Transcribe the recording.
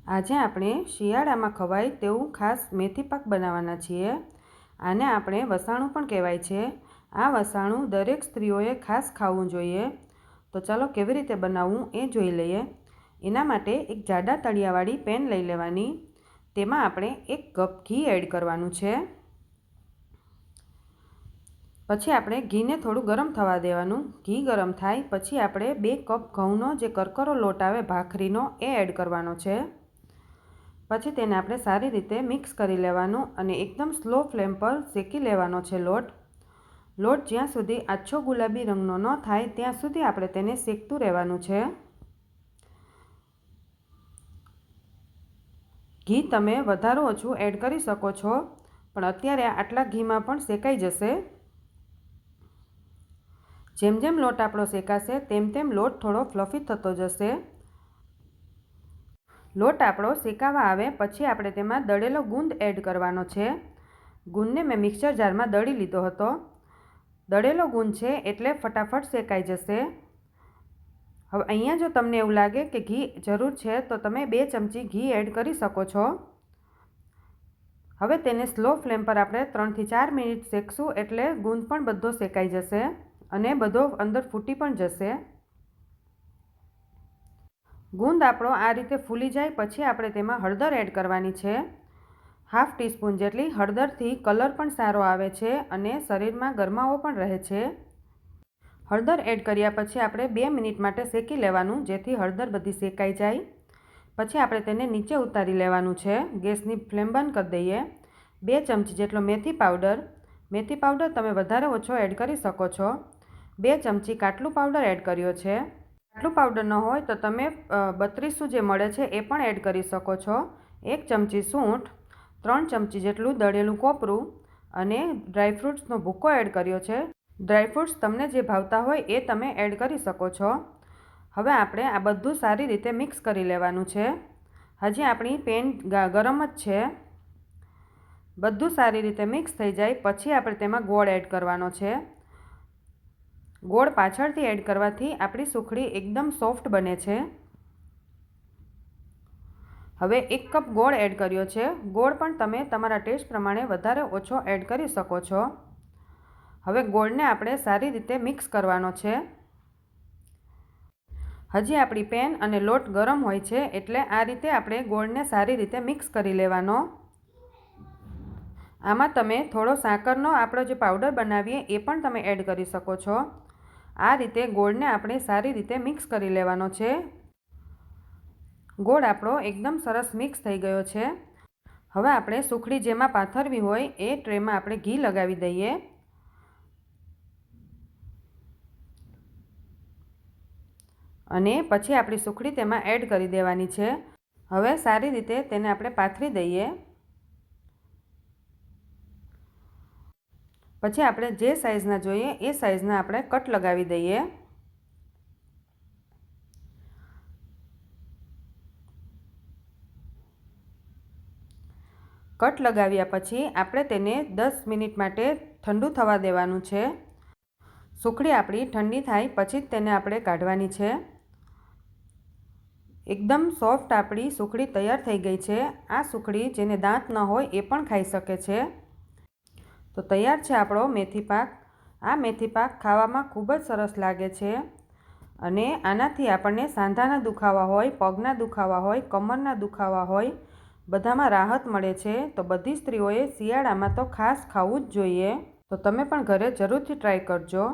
આજે આપણે શિયાળામાં ખવાય તેવું ખાસ મેથી પાક બનાવવાના છીએ। આને આપણે વસાણું પણ કહેવાય છે। આ વસાણું દરેક સ્ત્રીઓએ ખાસ ખાવું જોઈએ। તો ચાલો કેવી રીતે બનાવવું એ જોઈ લઈએ। એના માટે એક જાડા તળિયાવાળી પેન લઈ લેવાની। તેમાં આપણે 1 કપ ઘી એડ કરવાનું છે। પછી આપણે ઘીને થોડું ગરમ થવા દેવાનું। ઘી ગરમ થાય પછી આપણે 2 કપ ઘઉંનો જે કરકરો લોટ આવે ભાખરીનો એ એડ કરવાનો છે। પછી તેને આપણે સારી રીતે મિક્સ કરી લેવાનું અને એકદમ સ્લો ફ્લેમ પર શેકી લેવાનો છે લોટ જ્યાં સુધી આછો ગુલાબી રંગનો ન થાય ત્યાં સુધી આપણે તેને શેકતું રહેવાનું છે। ઘી તમે વધારે ઓછું એડ કરી શકો છો, પણ અત્યારે આટલા ઘીમાં પણ શેકાઈ જશે। જેમ જેમ લોટ આપણો શેકાશે તેમ તેમ લોટ થોડો ફ્લફી થતો જશે। લોટ આપણો શેકાવા આવે પછી આપણે તેમાં દળેલો ગુંદ એડ કરવાનો છે। ગુંદને મેં મિક્સર જારમાં દળી લીધો હતો। દળેલો ગુંદ છે એટલે ફટાફટ શેકાઈ જશે। હવે અહીંયા જો તમને એવું લાગે કે ઘી જરૂર છે તો તમે 2 ચમચી ઘી એડ કરી શકો છો। હવે તેને સ્લો ફ્લેમ પર આપણે 3 થી 4 મિનિટ શેકશું એટલે ગુંદ પણ બધો શેકાઈ જશે અને બધો અંદર ફૂટી પણ જશે। ગુંદ આપણો આ રીતે ફૂલી જાય પછી આપણે તેમાં હળદર એડ કરવાની છે। હાફ ટીસ્પૂન જેટલી હળદરથી કલર પણ સારો આવે છે અને શરીરમાં ગરમાવો પણ રહે છે। હળદર એડ કર્યા પછી આપણે 2 મિનિટ માટે શેકી લેવાનું જેથી હળદર બધી શેકાઈ જાય। પછી આપણે તેને નીચે ઉતારી લેવાનું છે। ગેસની ફ્લેમ બંધ કરી દઈએ। 2 ચમચી જેટલો મેથી પાવડર તમે વધારે ઓછો એડ કરી શકો છો। 2 ચમચી કાટલું પાવડર એડ કર્યો છે। કાટલું પાવડર ન હોય તો તમે 32 જે મળે છે એ પણ એડ કરી શકો છો। 1 ચમચી સૂંઠ, 3 ચમચી જેટલું દળેલું કોપરું અને ડ્રાયફ્રૂટ્સનો ભૂકો એડ કર્યો છે। ડ્રાયફ્રૂટ્સ તમને જે ભાવતા હોય એ તમે એડ કરી શકો છો। હવે આપણે આ બધું સારી રીતે મિક્સ કરી લેવાનું છે। હજી આપણી પેન ગરમ જ છે। બધું સારી રીતે મિક્સ થઈ જાય પછી આપણે તેમાં ગોળ એડ કરવાનો છે। ગોળ પાછળથી એડ કરવાથી આપણી સુખડી એકદમ સોફ્ટ બને છે। હવે 1 કપ ગોળ એડ કર્યો છે। ગોળ પણ તમે તમારા ટેસ્ટ પ્રમાણે વધારે ઓછો એડ કરી શકો છો। હવે ગોળને આપણે સારી રીતે મિક્સ કરવાનો છે। હજી આપણી પેન અને લોટ ગરમ હોય છે એટલે આ રીતે આપણે ગોળને સારી રીતે મિક્સ કરી લેવાનો। આમાં તમે થોડો સાકરનો આપણો જે પાવડર બનાવીએ એ પણ તમે એડ કરી શકો છો। આ રીતે ગોળને આપણે સારી રીતે મિક્સ કરી લેવાનો છે। ગોળ આપણો એકદમ સરસ મિક્સ થઈ ગયો છે। હવે આપણે સુખડી જેમાં પાથરવી હોય એ ટ્રેમાં આપણે ઘી લગાવી દઈએ અને પછી આપણી સુખડી તેમાં એડ કરી દેવાની છે। હવે સારી રીતે તેને આપણે પાથરી દઈએ। પછી આપણે જે સાઇઝના જોઈએ એ સાઇઝના આપણે કટ લગાવી દઈએ। કટ લગાવ્યા પછી આપણે તેને 10 મિનિટ માટે ઠંડુ થવા દેવાનું છે। સુખડી આપણી ઠંડી થાય પછી જ તેને આપણે કાઢવાની છે। એકદમ સોફ્ટ આપણી સુખડી તૈયાર થઈ ગઈ છે। આ સુખડી જેને દાંત ન હોય એ પણ ખાઈ શકે છે। તો તૈયાર છે આપણો મેથી પાક। આ મેથી પાક ખાવામાં ખૂબ જ સરસ લાગે છે અને આનાથી આપણને સાંધાના દુખાવા હોય, પગના દુખાવા હોય, કમરના દુખાવા હોય, બધામાં રાહત મળે છે। તો બધી સ્ત્રીઓએ શિયાળામાં તો ખાસ ખાવું જ જોઈએ। તો તમે પણ ઘરે જરૂરથી ટ્રાય કરજો।